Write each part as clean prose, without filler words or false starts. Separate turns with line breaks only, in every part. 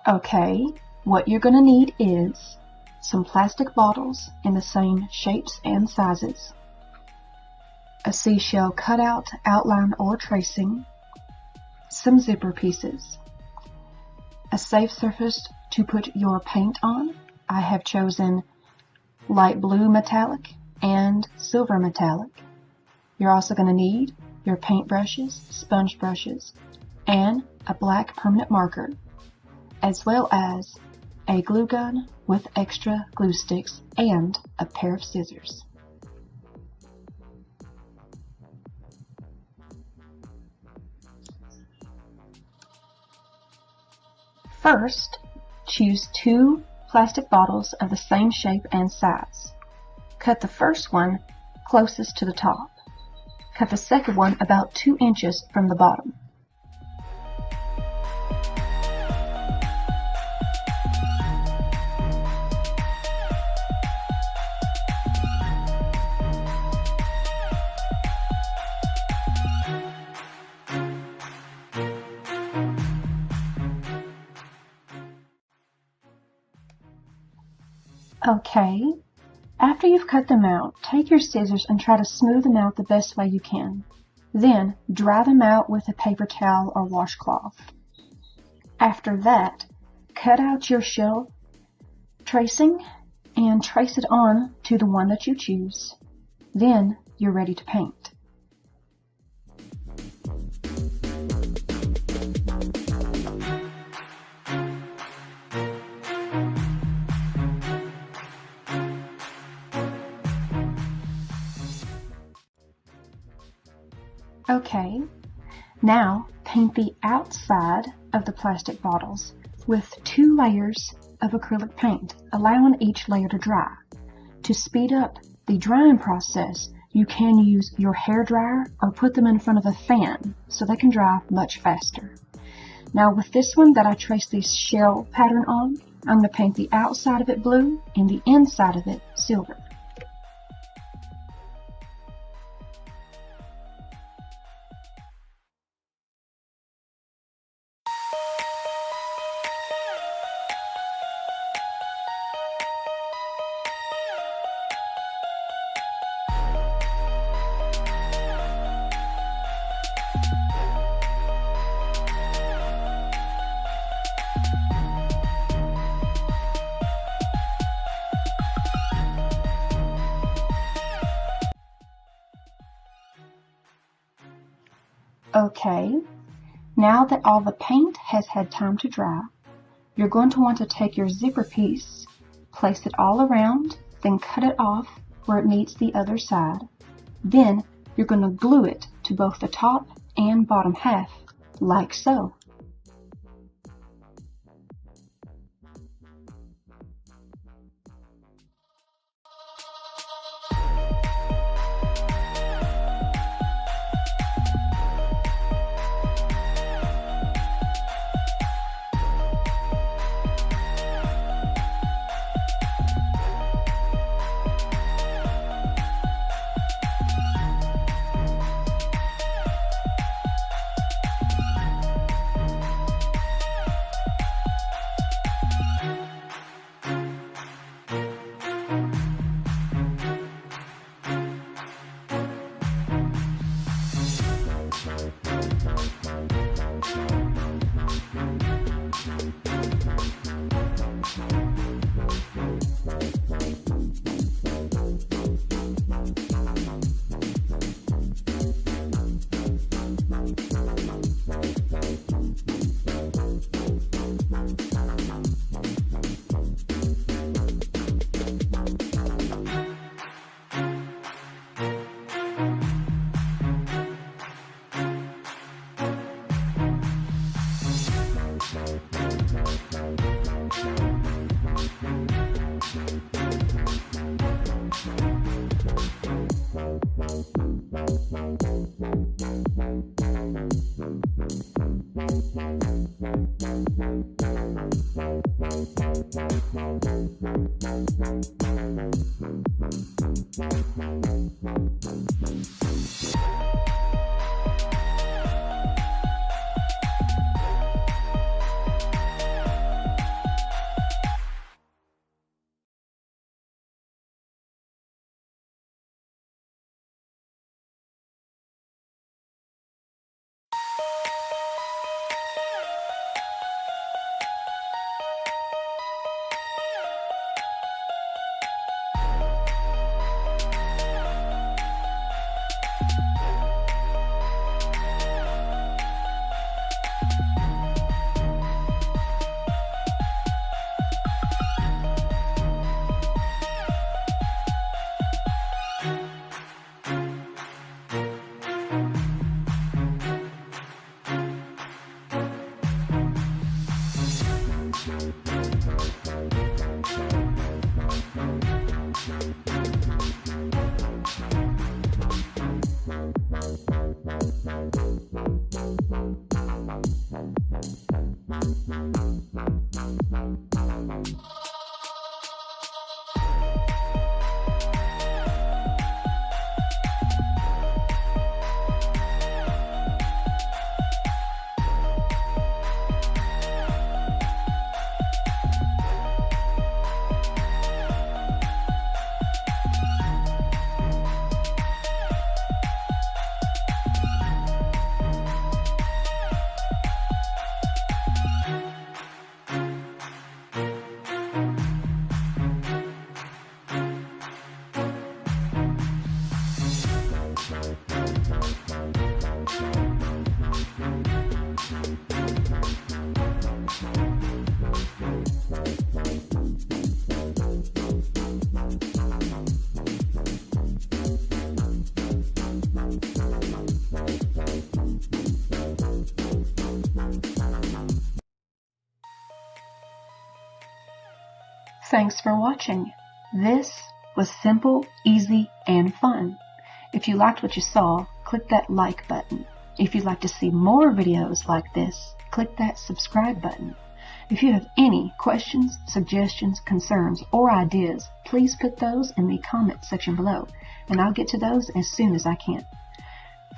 Okay, what you're going to need is some plastic bottles in the same shapes and sizes, a seashell cutout, outline, or tracing, some zipper pieces, a safe surface to put your paint on. I have chosen light blue metallic and silver metallic. You're also going to need your paint brushes, sponge brushes, and a black permanent marker, as well as a glue gun with extra glue sticks and a pair of scissors. First, choose 2 plastic bottles of the same shape and size. Cut the first one closest to the top. Cut the second one about 2 inches from the bottom. Okay, after you've cut them out, take your scissors and try to smooth them out the best way you can. Then, dry them out with a paper towel or washcloth. After that, cut out your shell tracing and trace it on to the one that you choose. Then, you're ready to paint. Okay, now paint the outside of the plastic bottles with 2 layers of acrylic paint, allowing each layer to dry. To speed up the drying process, you can use your hair dryer or put them in front of a fan so they can dry much faster. Now with this one that I traced the shell pattern on, I'm going to paint the outside of it blue and the inside of it silver. Okay, now that all the paint has had time to dry, you're going to want to take your zipper piece, place it all around, then cut it off where it meets the other side. Then you're going to glue it to both the top and bottom half, like so. Thanks for watching. This was simple, easy, and fun. If you liked what you saw, click that like button. If you'd like to see more videos like this, click that subscribe button. If you have any questions, suggestions, concerns, or ideas, please put those in the comment section below, and I'll get to those as soon as I can.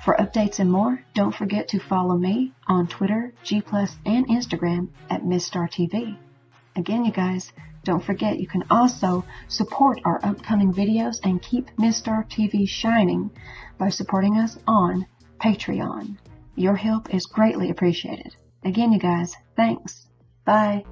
For updates and more, don't forget to follow me on Twitter, G+, and Instagram at MissStarTv. Again, you guys, don't forget you can also support our upcoming videos and keep MissStarTv shining by supporting us on Patreon. Your help is greatly appreciated. Again, you guys, thanks. Bye.